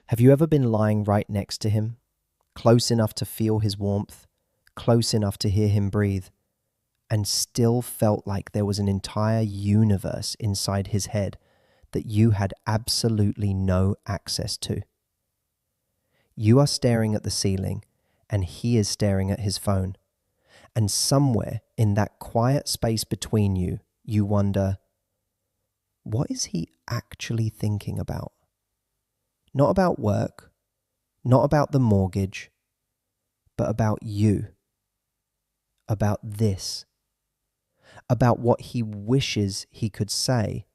Have you ever been lying right next to him, close enough to feel his warmth, close enough to hear him breathe, and still felt like there was an entire universe inside his head that you had absolutely no access to? You are staring at the ceiling, and he is staring at his phone. And somewhere in that quiet space between you, you wonder, what is he actually thinking about? Not about work, not about the mortgage, but about you, about this, about what he wishes he could say,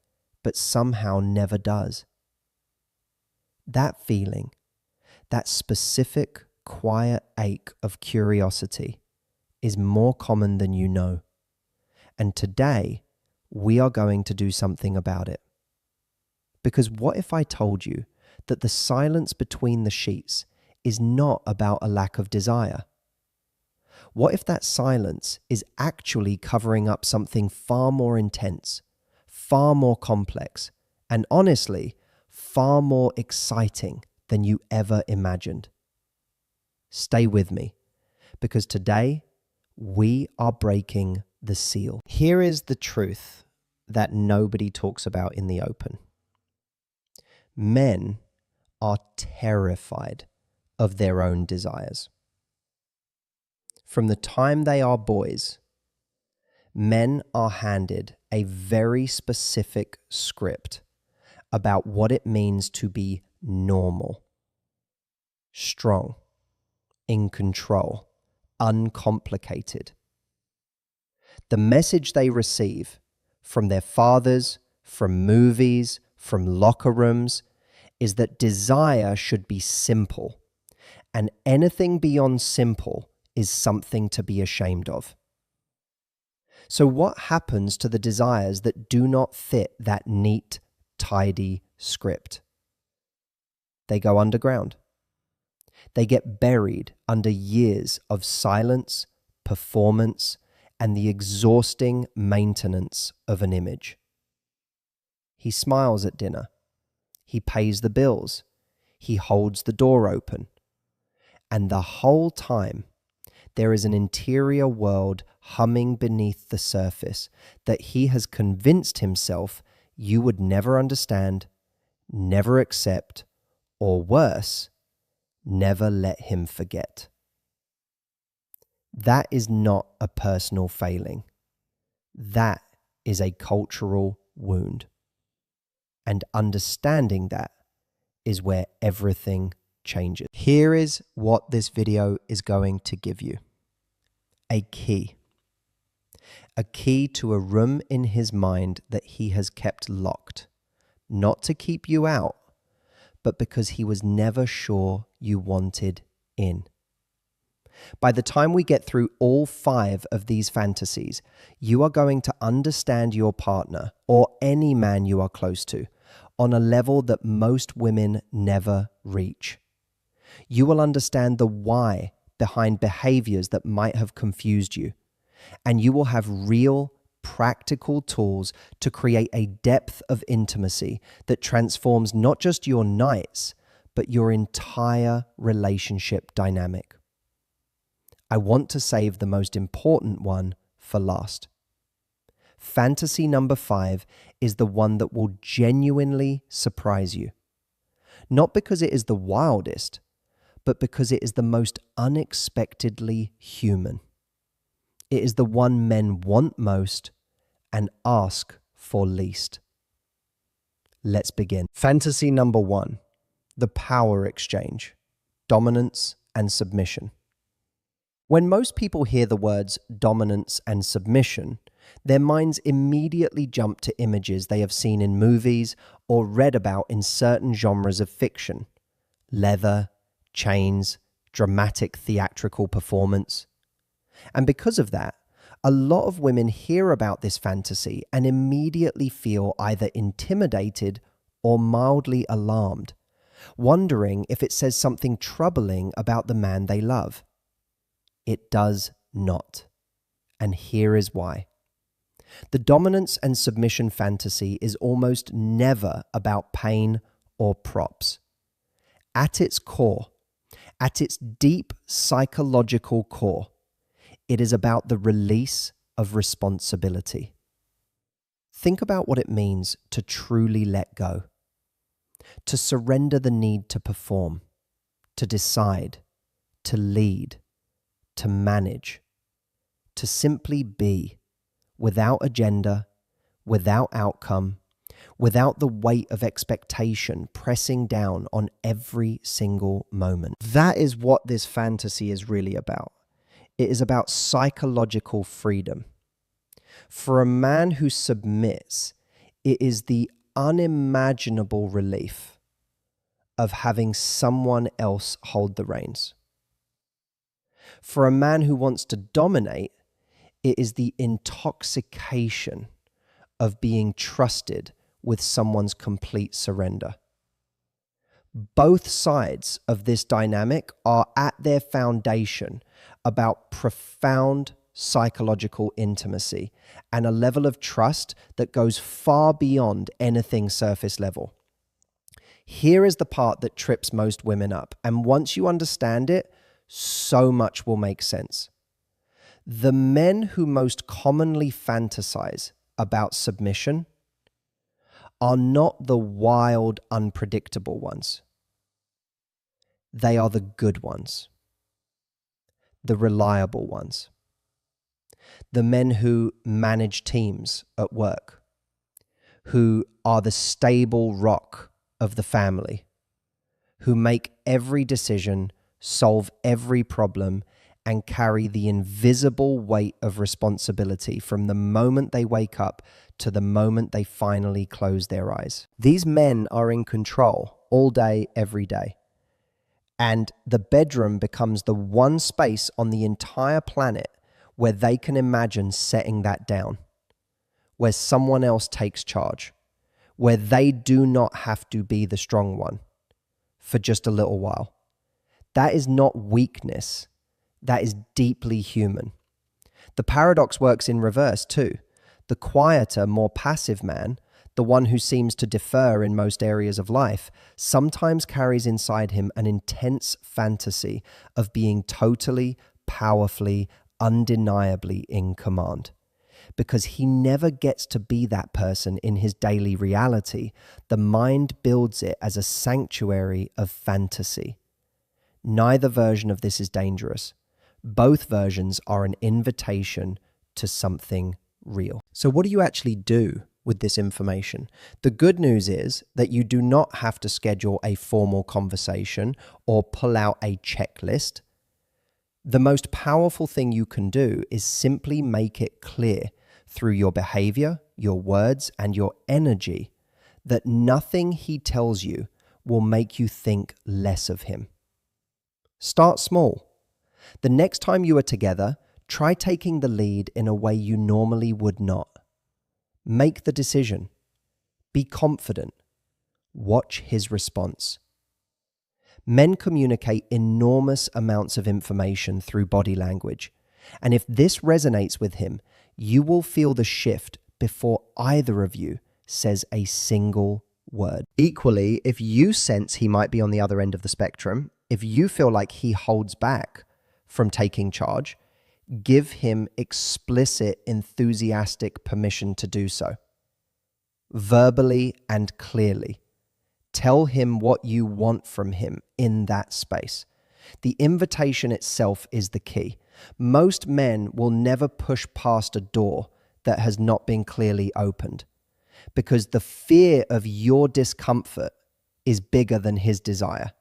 but somehow never does. That feeling, that specific, quiet ache of curiosity is more common than you know. And today, we are going to do something about it. Because what if I told you that the silence between the sheets is not about a lack of desire? What if that silence is actually covering up something far more intense, far more complex, and honestly, far more exciting than you ever imagined? Stay with me, because today we are breaking the seal. Here is the truth that nobody talks about in the open. Men are terrified of their own desires. From the time they are boys, men are handed a very specific script about what it means to be normal, strong, in control, uncomplicated. The message they receive from their fathers, from movies, from locker rooms, is that desire should be simple, and anything beyond simple is something to be ashamed of. So what happens to the desires that do not fit that neat, tidy script? They go underground. They get buried under years of silence, performance, and the exhausting maintenance of an image. He smiles at dinner. He pays the bills. He holds the door open. And the whole time, there is an interior world humming beneath the surface that he has convinced himself you would never understand, never accept, or worse, never let him forget. That is not a personal failing. That is a cultural wound. And understanding that is where everything changes. Here is what this video is going to give you. A key. A key to a room in his mind that he has kept locked. Not to keep you out, but because he was never sure you wanted in. By the time we get through all 5 of these fantasies, you are going to understand your partner or any man you are close to on a level that most women never reach. You will understand the why behind behaviors that might have confused you, and you will have real, practical tools to create a depth of intimacy that transforms not just your nights, but your entire relationship dynamic. I want to save the most important one for last. Fantasy number 5 is the one that will genuinely surprise you. Not because it is the wildest, but because it is the most unexpectedly human. It is the one men want most and ask for least. Let's begin. Fantasy number 1, the power exchange, dominance and submission. When most people hear the words dominance and submission, their minds immediately jump to images they have seen in movies or read about in certain genres of fiction. Leather, chains, dramatic theatrical performance. And because of that, a lot of women hear about this fantasy and immediately feel either intimidated or mildly alarmed, wondering if it says something troubling about the man they love. It does not. And here is why. The dominance and submission fantasy is almost never about pain or props. At its core, at its deep psychological core, it is about the release of responsibility. Think about what it means to truly let go, to surrender the need to perform, to decide, to lead, to manage, to simply be, without agenda, without outcome, without the weight of expectation pressing down on every single moment. That is what this fantasy is really about. It is about psychological freedom. For a man who submits, it is the unimaginable relief of having someone else hold the reins. For a man who wants to dominate, it is the intoxication of being trusted with someone's complete surrender. Both sides of this dynamic are at their foundation about profound psychological intimacy and a level of trust that goes far beyond anything surface level. Here is the part that trips most women up, and once you understand it, so much will make sense. The men who most commonly fantasize about submission are not the wild, unpredictable ones. They are the good ones, the reliable ones, the men who manage teams at work, who are the stable rock of the family, who make every decision, solve every problem, and carry the invisible weight of responsibility from the moment they wake up to the moment they finally close their eyes. These men are in control all day, every day. And the bedroom becomes the one space on the entire planet where they can imagine setting that down, where someone else takes charge, where they do not have to be the strong one for just a little while. That is not weakness. That is deeply human. The paradox works in reverse too. The quieter, more passive man, the one who seems to defer in most areas of life, sometimes carries inside him an intense fantasy of being totally, powerfully, undeniably in command. Because he never gets to be that person in his daily reality, the mind builds it as a sanctuary of fantasy. Neither version of this is dangerous. Both versions are an invitation to something real. So what do you actually do with this information? The good news is that you do not have to schedule a formal conversation or pull out a checklist. The most powerful thing you can do is simply make it clear through your behavior, your words, and your energy that nothing he tells you will make you think less of him. Start small. The next time you are together, try taking the lead in a way you normally would not. Make the decision. Be confident. Watch his response. Men communicate enormous amounts of information through body language. And if this resonates with him, you will feel the shift before either of you says a single word. Equally, if you sense he might be on the other end of the spectrum, if you feel like he holds back from taking charge, give him explicit, enthusiastic permission to do so. Verbally and clearly. Tell him what you want from him in that space. The invitation itself is the key. Most men will never push past a door that has not been clearly opened, because the fear of your discomfort is bigger than his desire.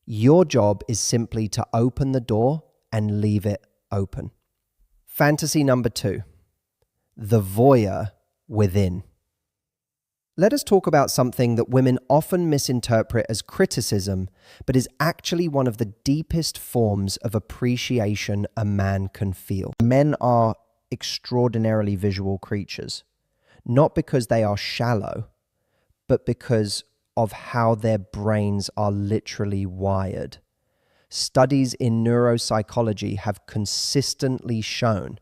Your job is simply to open the door and leave it open. Fantasy number 2, the voyeur within. Let us talk about something that women often misinterpret as criticism, but is actually one of the deepest forms of appreciation a man can feel. Men are extraordinarily visual creatures, not because they are shallow, but because of how their brains are literally wired. Studies in neuropsychology have consistently shown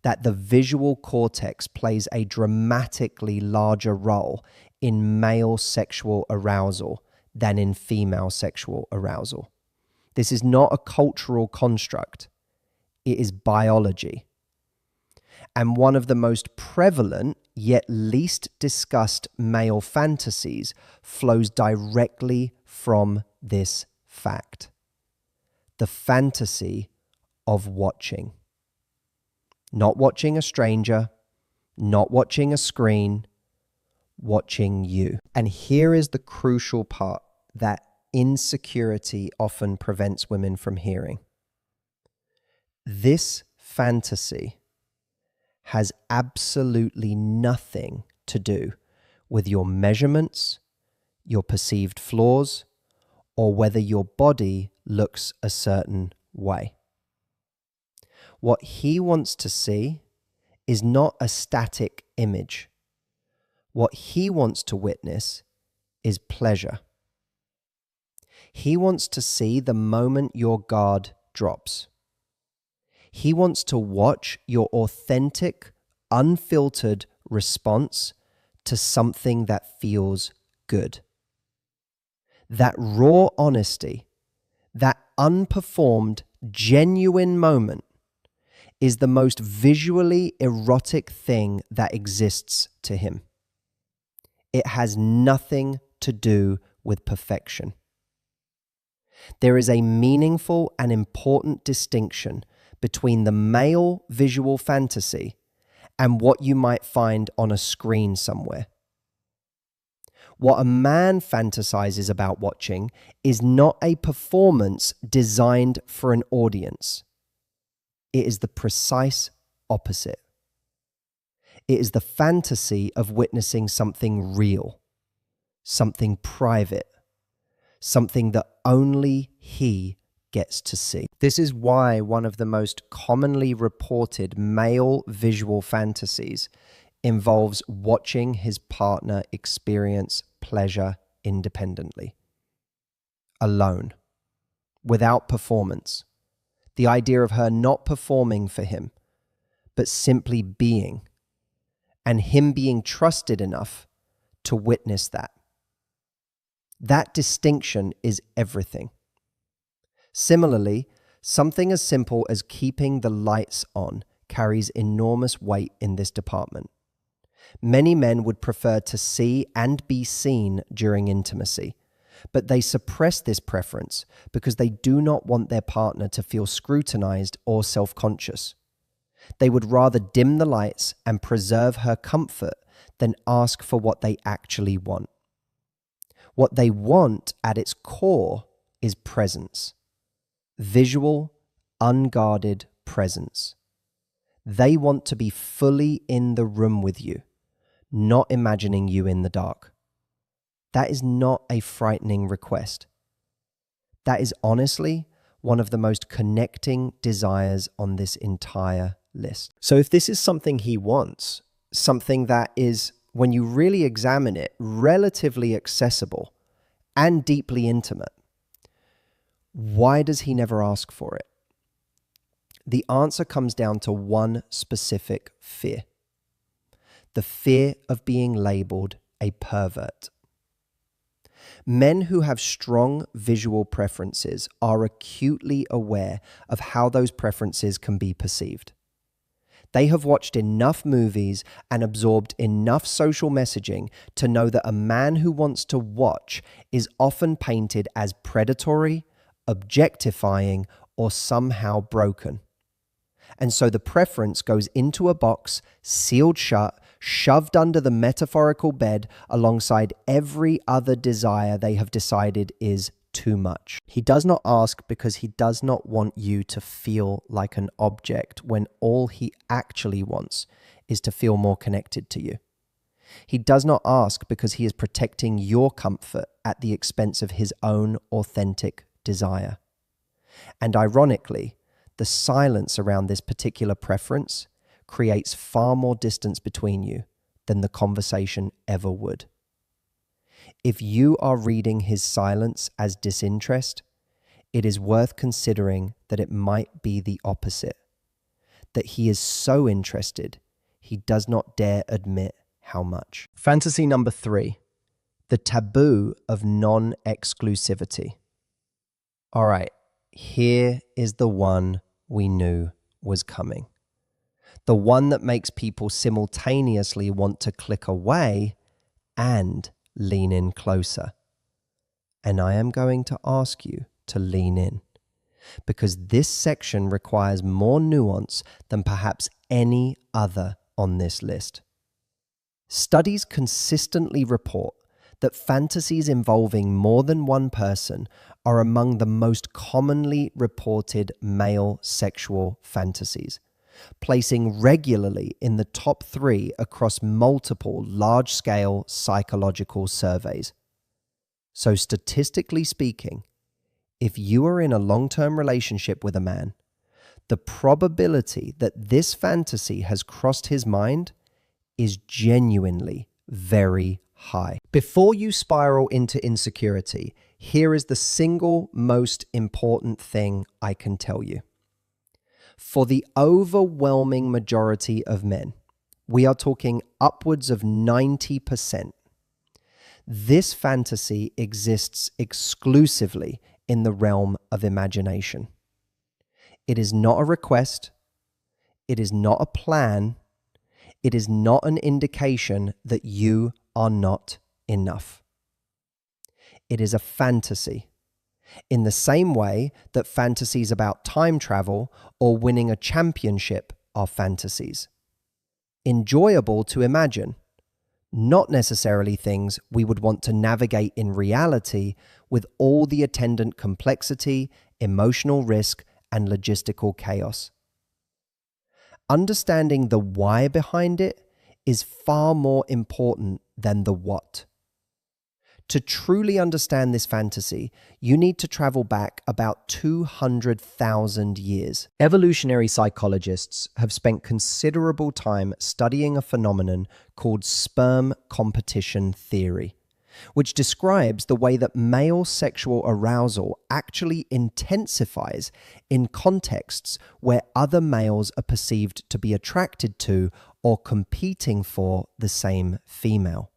that the visual cortex plays a dramatically larger role in male sexual arousal than in female sexual arousal. This is not a cultural construct. It is biology. And one of the most prevalent yet least discussed male fantasies flows directly from this fact. The fantasy of watching. Not watching a stranger, not watching a screen, watching you. And here is the crucial part that insecurity often prevents women from hearing. This fantasy has absolutely nothing to do with your measurements, your perceived flaws, or whether your body looks a certain way. What he wants to see is not a static image. What he wants to witness is pleasure. He wants to see the moment your guard drops. He wants to watch your authentic, unfiltered response to something that feels good. That raw honesty, that unperformed, genuine moment is the most visually erotic thing that exists to him. It has nothing to do with perfection. There is a meaningful and important distinction between the male visual fantasy and what you might find on a screen somewhere. What a man fantasizes about watching is not a performance designed for an audience. It is the precise opposite. It is the fantasy of witnessing something real, something private, something that only he gets to see. This is why one of the most commonly reported male visual fantasies involves watching his partner experience pleasure independently, alone, without performance. The idea of her not performing for him, but simply being, and him being trusted enough to witness that. That distinction is everything. Similarly, something as simple as keeping the lights on carries enormous weight in this department. Many men would prefer to see and be seen during intimacy, but they suppress this preference because they do not want their partner to feel scrutinized or self-conscious. They would rather dim the lights and preserve her comfort than ask for what they actually want. What they want at its core is presence. Visual, unguarded presence. They want to be fully in the room with you, not imagining you in the dark. That is not a frightening request. That is honestly one of the most connecting desires on this entire list. So if this is something he wants, something that is, when you really examine it, relatively accessible and deeply intimate, why does he never ask for it? The answer comes down to one specific fear. The fear of being labeled a pervert. Men who have strong visual preferences are acutely aware of how those preferences can be perceived. They have watched enough movies and absorbed enough social messaging to know that a man who wants to watch is often painted as predatory, objectifying, or somehow broken. And so the preference goes into a box, sealed shut, shoved under the metaphorical bed alongside every other desire they have decided is too much. He does not ask because he does not want you to feel like an object when all he actually wants is to feel more connected to you. He does not ask because he is protecting your comfort at the expense of his own authentic desire. And ironically, the silence around this particular preference creates far more distance between you than the conversation ever would. If you are reading his silence as disinterest, it is worth considering that it might be the opposite, that he is so interested, he does not dare admit how much. Fantasy number 3, The taboo of non-exclusivity. All right, here is the one we knew was coming. The one that makes people simultaneously want to click away and lean in closer. And I am going to ask you to lean in, because this section requires more nuance than perhaps any other on this list. Studies consistently report that fantasies involving more than one person are among the most commonly reported male sexual fantasies, placing regularly in the top 3 across multiple large-scale psychological surveys. So statistically speaking, if you are in a long-term relationship with a man, the probability that this fantasy has crossed his mind is genuinely very high. Before you spiral into insecurity, here is the single most important thing I can tell you. For the overwhelming majority of men, we are talking upwards of 90%, this fantasy exists exclusively in the realm of imagination. It is not a request. It is not a plan. It is not an indication that you are not enough. It is a fantasy, in the same way that fantasies about time travel or winning a championship are fantasies. Enjoyable to imagine, not necessarily things we would want to navigate in reality with all the attendant complexity, emotional risk, and logistical chaos. Understanding the why behind it is far more important than the what. To truly understand this fantasy, you need to travel back about 200,000 years. Evolutionary psychologists have spent considerable time studying a phenomenon called sperm competition theory, which describes the way that male sexual arousal actually intensifies in contexts where other males are perceived to be attracted to or competing for the same female.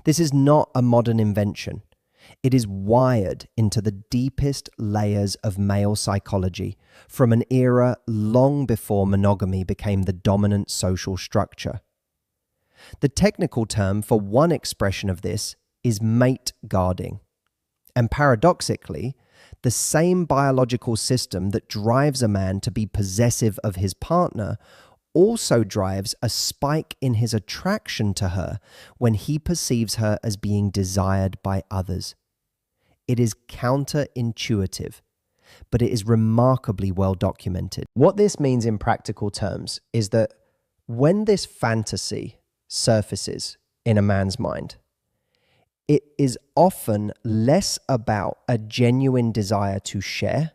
This is not a modern invention. It is wired into the deepest layers of male psychology from an era long before monogamy became the dominant social structure. The technical term for one expression of this is mate guarding. And paradoxically, the same biological system that drives a man to be possessive of his partner also drives a spike in his attraction to her when he perceives her as being desired by others. It is counterintuitive, but it is remarkably well documented. What this means in practical terms is that when this fantasy surfaces in a man's mind, it is often less about a genuine desire to share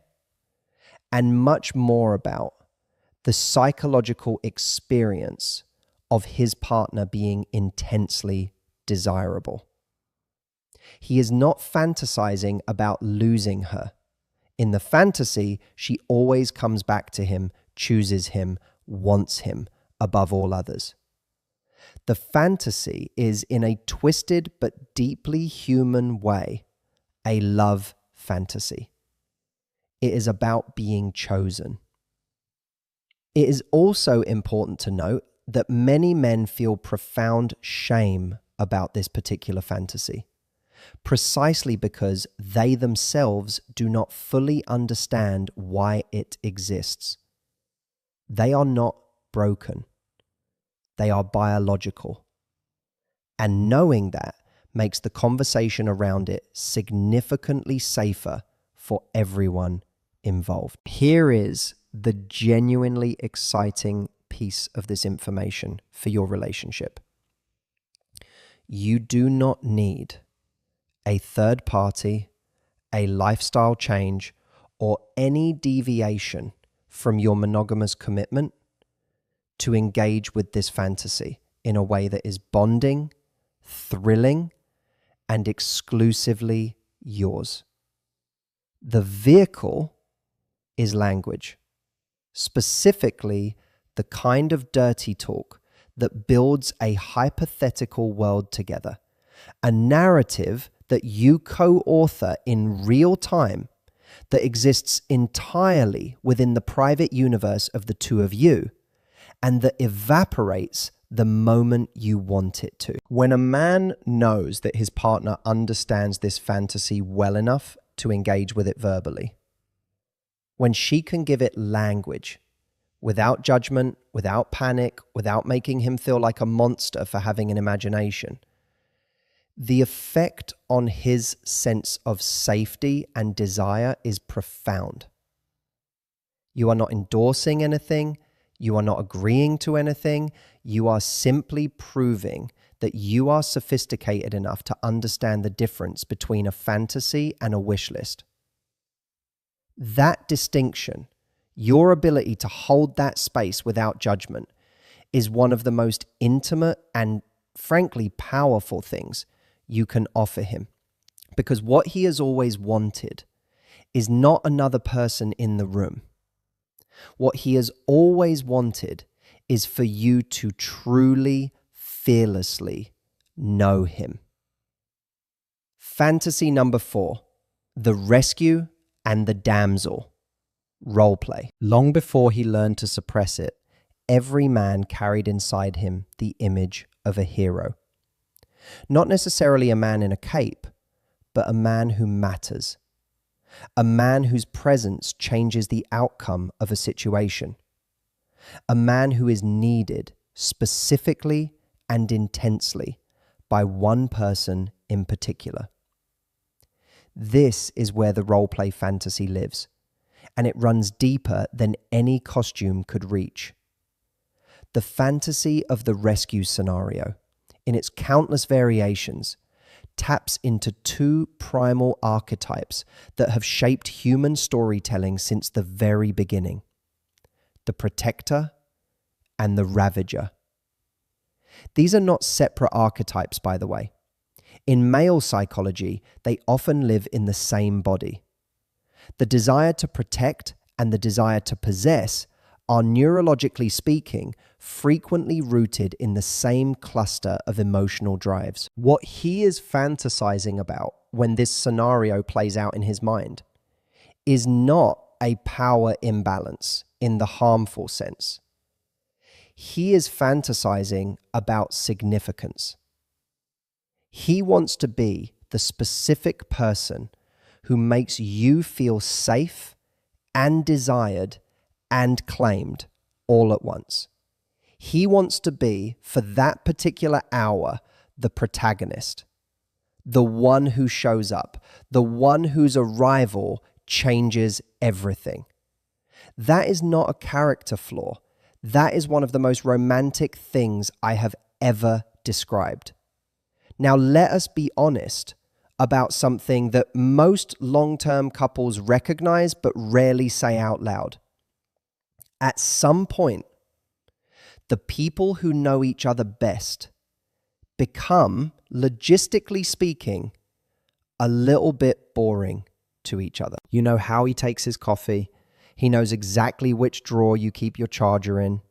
and much more about the psychological experience of his partner being intensely desirable. He is not fantasizing about losing her. In the fantasy, she always comes back to him, chooses him, wants him above all others. The fantasy is, in a twisted but deeply human way, a love fantasy. It is about being chosen. It is also important to note that many men feel profound shame about this particular fantasy, precisely because they themselves do not fully understand why it exists. They are not broken. They are biological. And knowing that makes the conversation around it significantly safer for everyone involved. Here is the genuinely exciting piece of this information for your relationship. You do not need a third party, a lifestyle change, or any deviation from your monogamous commitment to engage with this fantasy in a way that is bonding, thrilling, and exclusively yours. The vehicle is language. Specifically, the kind of dirty talk that builds a hypothetical world together, a narrative that you co-author in real time that exists entirely within the private universe of the two of you and that evaporates the moment you want it to. When a man knows that his partner understands this fantasy well enough to engage with it verbally, when she can give it language, without judgment, without panic, without making him feel like a monster for having an imagination, the effect on his sense of safety and desire is profound. You are not endorsing anything. You are not agreeing to anything. You are simply proving that you are sophisticated enough to understand the difference between a fantasy and a wish list. That distinction, your ability to hold that space without judgment, is one of the most intimate and frankly powerful things you can offer him. Because what he has always wanted is not another person in the room. What he has always wanted is for you to truly, fearlessly know him. Fantasy number 4, the rescue and the damsel. Roleplay. Long before he learned to suppress it, every man carried inside him the image of a hero. Not necessarily a man in a cape, but a man who matters. A man whose presence changes the outcome of a situation. A man who is needed specifically and intensely by one person in particular. This is where the roleplay fantasy lives, and it runs deeper than any costume could reach. The fantasy of the rescue scenario, in its countless variations, taps into two primal archetypes that have shaped human storytelling since the very beginning: the protector and the ravager. These are not separate archetypes, by the way. In male psychology, they often live in the same body. The desire to protect and the desire to possess are, neurologically speaking, frequently rooted in the same cluster of emotional drives. What he is fantasizing about when this scenario plays out in his mind is not a power imbalance in the harmful sense. He is fantasizing about significance. He wants to be the specific person who makes you feel safe and desired and claimed all at once. He wants to be, for that particular hour, the protagonist, the one who shows up, the one whose arrival changes everything. That is not a character flaw. That is one of the most romantic things I have ever described. Now, let us be honest about something that most long-term couples recognize but rarely say out loud. At some point, the people who know each other best become, logistically speaking, a little bit boring to each other. You know how he takes his coffee. He knows exactly which drawer you keep your charger in.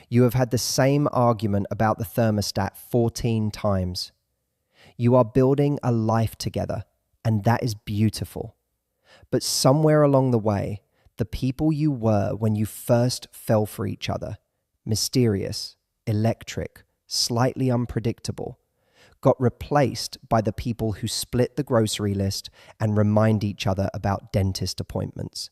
You have had the same argument about the thermostat 14 times. You are building a life together, and that is beautiful. But somewhere along the way, the people you were when you first fell for each other, mysterious, electric, slightly unpredictable, got replaced by the people who split the grocery list and remind each other about dentist appointments.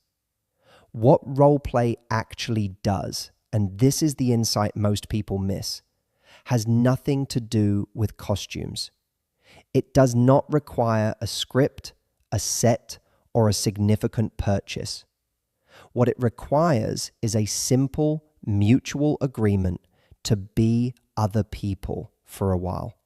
What roleplay actually does, and this is the insight most people miss, has nothing to do with costumes. It does not require a script, a set, or a significant purchase. What it requires is a simple, mutual agreement to be other people for a while.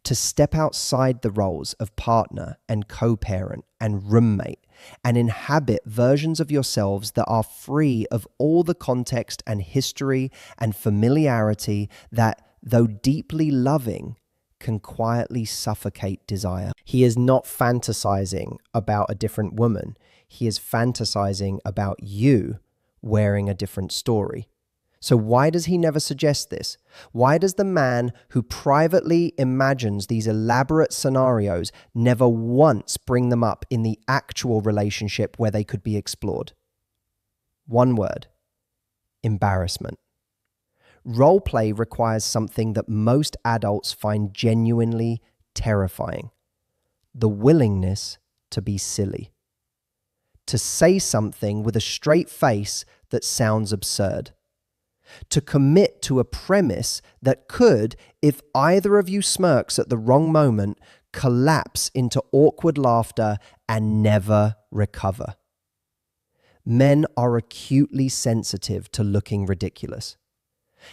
To step outside the roles of partner and co-parent and roommate and inhabit versions of yourselves that are free of all the context and history and familiarity that, though deeply loving, can quietly suffocate desire. He is not fantasizing about a different woman. He is fantasizing about you wearing a different story. So why does he never suggest this? Why does the man who privately imagines these elaborate scenarios never once bring them up in the actual relationship where they could be explored? One word: embarrassment. Role play requires something that most adults find genuinely terrifying: the willingness to be silly, to say something with a straight face that sounds absurd, to commit to a premise that could, if either of you smirks at the wrong moment, collapse into awkward laughter and never recover. Men are acutely sensitive to looking ridiculous.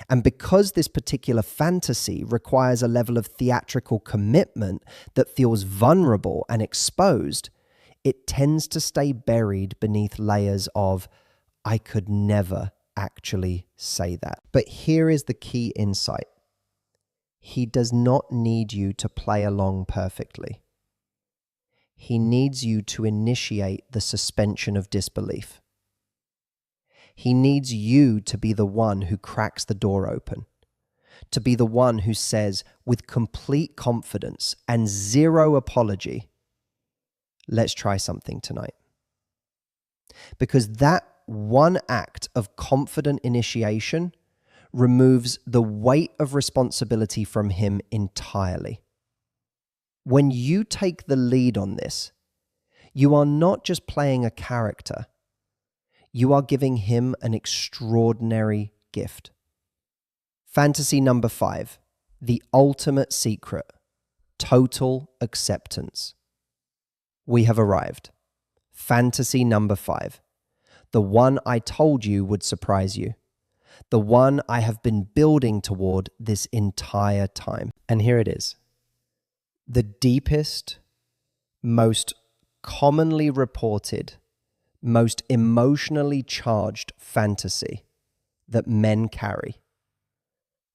And because this particular fantasy requires a level of theatrical commitment that feels vulnerable and exposed, it tends to stay buried beneath layers of, I could never actually say that. But here is the key insight. He does not need you to play along perfectly. He needs you to initiate the suspension of disbelief. He needs you to be the one who cracks the door open, to be the one who says with complete confidence and zero apology, let's try something tonight. Because that one act of confident initiation removes the weight of responsibility from him entirely. When you take the lead on this, you are not just playing a character, you are giving him an extraordinary gift. Fantasy number 5, the ultimate secret: total acceptance. We have arrived. Fantasy number 5. The one I told you would surprise you. The one I have been building toward this entire time. And here it is. The deepest, most commonly reported, most emotionally charged fantasy that men carry.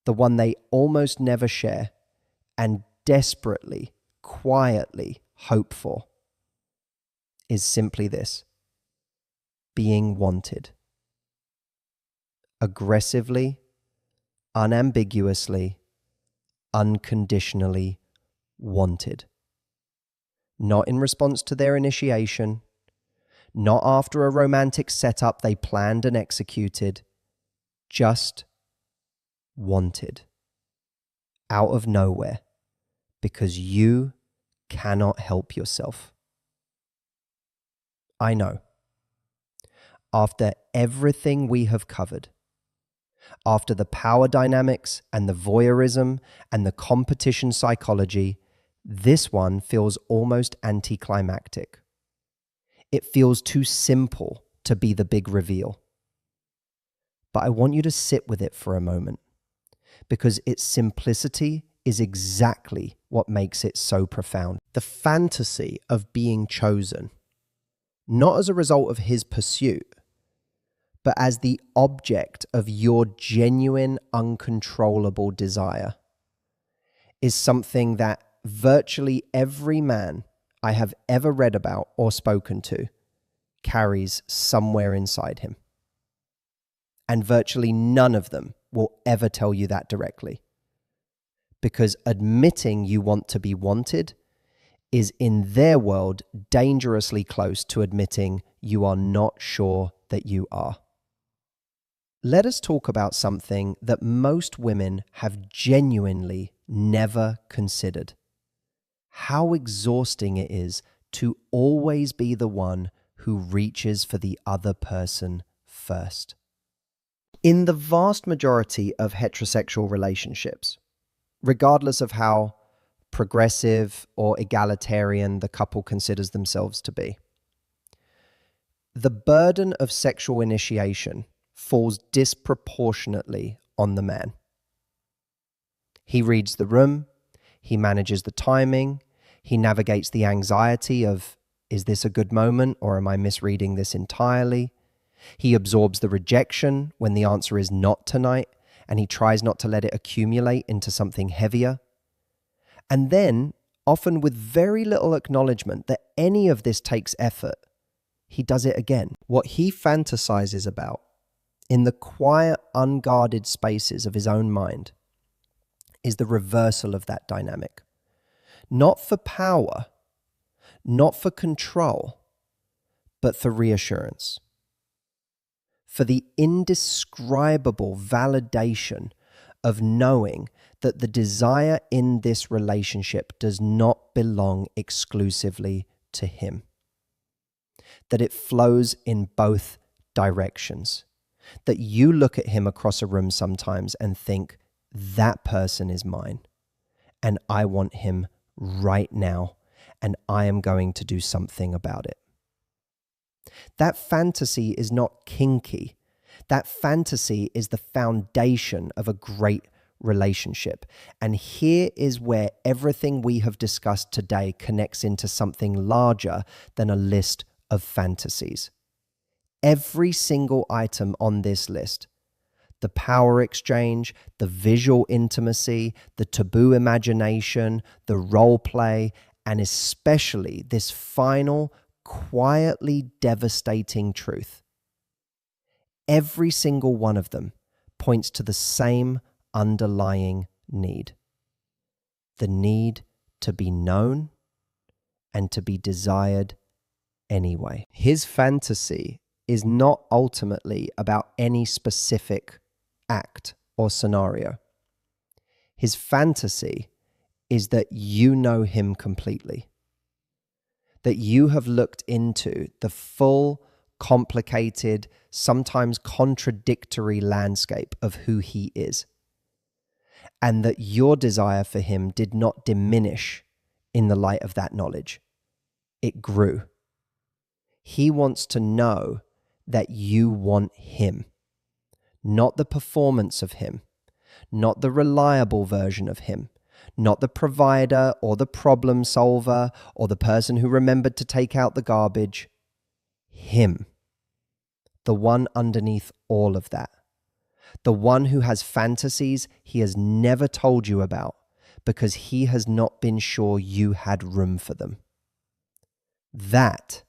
The one they almost never share and desperately, quietly hope for, is simply this: being wanted. Aggressively, unambiguously, unconditionally wanted. Not in response to their initiation, not after a romantic setup they planned and executed, just wanted. Out of nowhere, because you cannot help yourself. I know. After everything we have covered, after the power dynamics and the voyeurism and the competition psychology, this one feels almost anticlimactic. It feels too simple to be the big reveal. But I want you to sit with it for a moment, because its simplicity is exactly what makes it so profound. The fantasy of being chosen, not as a result of his pursuit, but as the object of your genuine, uncontrollable desire, is something that virtually every man I have ever read about or spoken to carries somewhere inside him. And virtually none of them will ever tell you that directly. Because admitting you want to be wanted is, in their world, dangerously close to admitting you are not sure that you are. Let us talk about something that most women have genuinely never considered. How exhausting it is to always be the one who reaches for the other person first. In the vast majority of heterosexual relationships, regardless of how progressive or egalitarian the couple considers themselves to be, the burden of sexual initiation falls disproportionately on the man. He reads the room, he manages the timing, he navigates the anxiety of, is this a good moment or am I misreading this entirely? He absorbs the rejection when the answer is not tonight, and he tries not to let it accumulate into something heavier. And then, often with very little acknowledgement that any of this takes effort, he does it again. What he fantasizes about in the quiet, unguarded spaces of his own mind, is the reversal of that dynamic. Not for power, not for control, but for reassurance. For the indescribable validation of knowing that the desire in this relationship does not belong exclusively to him. That it flows in both directions. That you look at him across a room sometimes and think, that person is mine, and I want him right now, and I am going to do something about it. That fantasy is not kinky. That fantasy is the foundation of a great relationship. And here is where everything we have discussed today connects into something larger than a list of fantasies. Every single item on this list, the power exchange, the visual intimacy, the taboo imagination, the role play, and especially this final, quietly devastating truth. Every single one of them points to the same underlying need. The need to be known and to be desired anyway. His fantasy is not ultimately about any specific act or scenario. His fantasy is that you know him completely. That you have looked into the full, complicated, sometimes contradictory landscape of who he is. And that your desire for him did not diminish in the light of that knowledge. It grew. He wants to know that you want him, not the performance of him, not the reliable version of him, not the provider or the problem solver or the person who remembered to take out the garbage. Him, the one underneath all of that, the one who has fantasies he has never told you about because he has not been sure you had room for them. That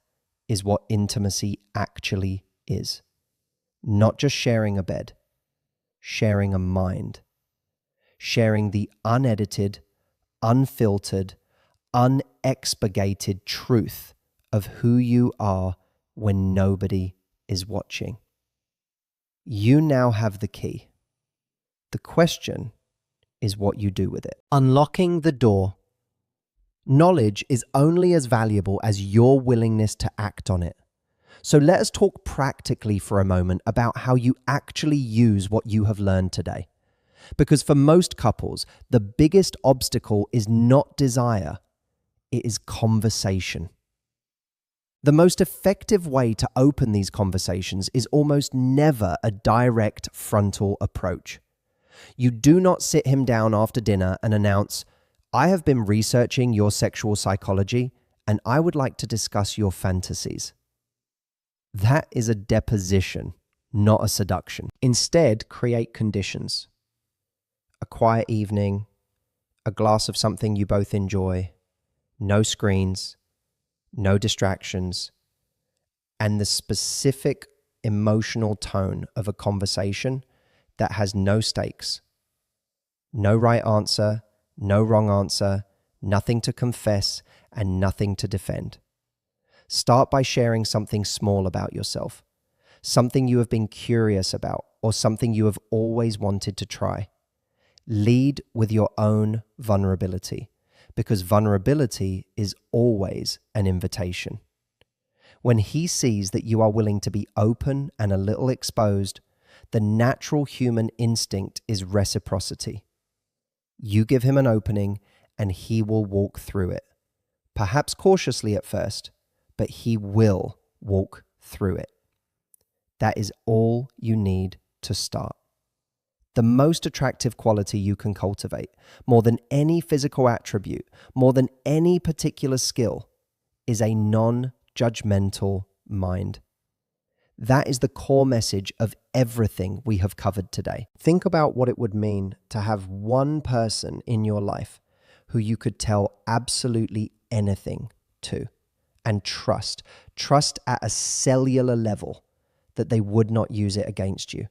is what intimacy actually is. Not just sharing a bed, sharing a mind, sharing the unedited, unfiltered, unexpurgated truth of who you are when nobody is watching. You now have the key. The question is what you do with it. Unlocking the door. Knowledge is only as valuable as your willingness to act on it. So let us talk practically for a moment about how you actually use what you have learned today. Because for most couples, the biggest obstacle is not desire, it is conversation. The most effective way to open these conversations is almost never a direct frontal approach. You do not sit him down after dinner and announce, I have been researching your sexual psychology and I would like to discuss your fantasies. That is a deposition, not a seduction. Instead, create conditions. A quiet evening, a glass of something you both enjoy, no screens, no distractions, and the specific emotional tone of a conversation that has no stakes. No right answer, no wrong answer, nothing to confess, and nothing to defend. Start by sharing something small about yourself, something you have been curious about, or something you have always wanted to try. Lead with your own vulnerability, because vulnerability is always an invitation. When he sees that you are willing to be open and a little exposed, the natural human instinct is reciprocity. You give him an opening and he will walk through it. Perhaps cautiously at first, but he will walk through it. That is all you need to start. The most attractive quality you can cultivate, more than any physical attribute, more than any particular skill, is a non-judgmental mind. That is the core message of everything we have covered today. Think about what it would mean to have one person in your life who you could tell absolutely anything to and trust at a cellular level that they would not use it against you,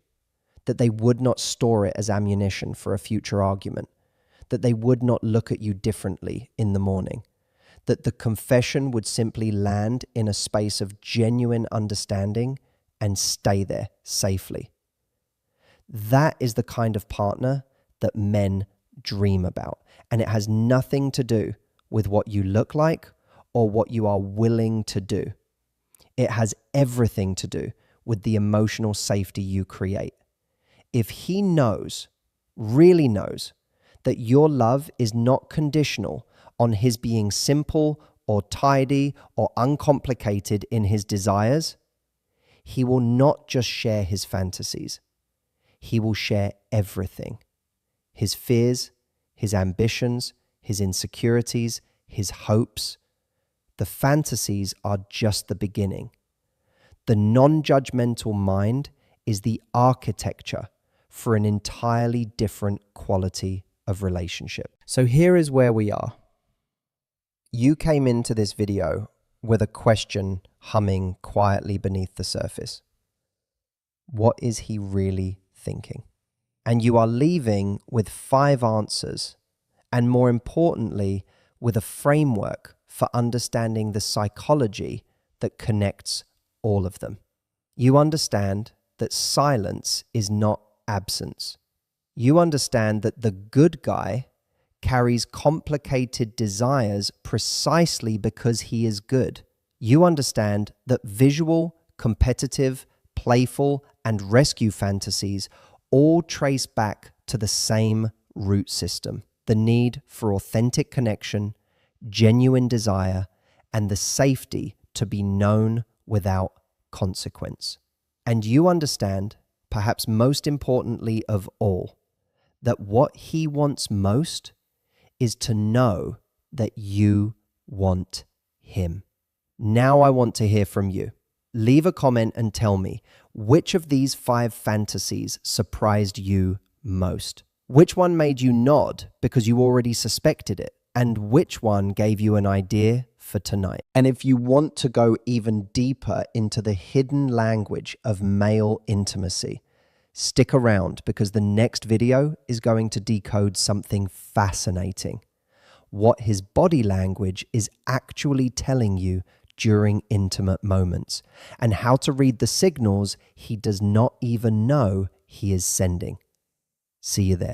that they would not store it as ammunition for a future argument, that they would not look at you differently in the morning, that the confession would simply land in a space of genuine understanding and stay there safely. That is the kind of partner that men dream about, and it has nothing to do with what you look like or what you are willing to do. It has everything to do with the emotional safety you create. If he knows, really knows, that your love is not conditional on his being simple or tidy or uncomplicated in his desires, he will not just share his fantasies. He will share everything. His fears, his ambitions, his insecurities, his hopes. The fantasies are just the beginning. The non-judgmental mind is the architecture for an entirely different quality of relationship. So here is where we are. You came into this video with a question humming quietly beneath the surface. What is he really thinking? And you are leaving with 5 answers, and more importantly, with a framework for understanding the psychology that connects all of them. You understand that silence is not absence. You understand that the good guy carries complicated desires precisely because he is good. You understand that visual, competitive, playful, and rescue fantasies all trace back to the same root system: the need for authentic connection, genuine desire, and the safety to be known without consequence. And you understand, perhaps most importantly of all, that what he wants most is to know that you want him. Now I want to hear from you. Leave a comment and tell me, which of these 5 fantasies surprised you most? Which one made you nod because you already suspected it? And which one gave you an idea for tonight? And if you want to go even deeper into the hidden language of male intimacy, stick around, because the next video is going to decode something fascinating: what his body language is actually telling you during intimate moments, and how to read the signals he does not even know he is sending. See you there.